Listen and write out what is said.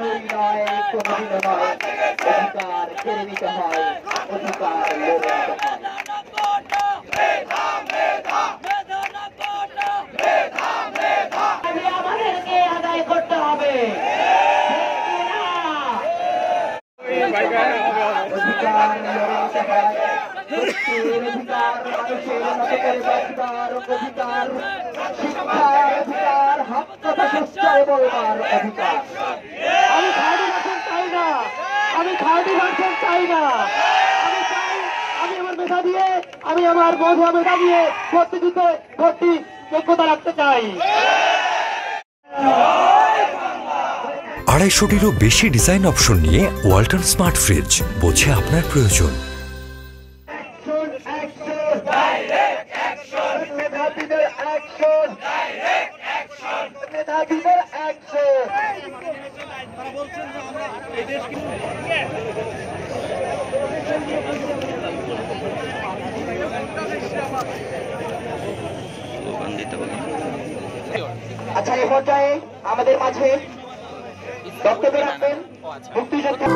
কখনোই নয়, কোনোদিনও নয়। অধিকার কেড়ে নিতে হয়, অধিকার লড়ে নিতে হয়। আমাদেরকে আদায় করতে হবে। অধিকার লড়ে নিতে হয়, প্রত্যেকের অধিকার, মানুষের মতো করে বাঁচবার অধিকার, শিক্ষার অধিকার, হক কথা সুস্থভাবে বলবার অধিকার। আমি থার্টি ভার্সন চাই না, আমি থার্টি ভার্সন চাই না। আমি চাই আমি আমার মেধা দিয়ে, আমি আমার মেধা দিয়ে ভর্তি যোগ্যতা রাখতে চাই। 250-টিরও বেশি ডিজাইন অপশন নিয়ে ওয়ালটন স্মার্ট ফ্রিজ, বোঝে আপনার প্রয়োজন। আচ্ছা, এই পর্যায়ে আমাদের মাঝে বক্তব্য রাখবেন মুক্তিযোদ্ধা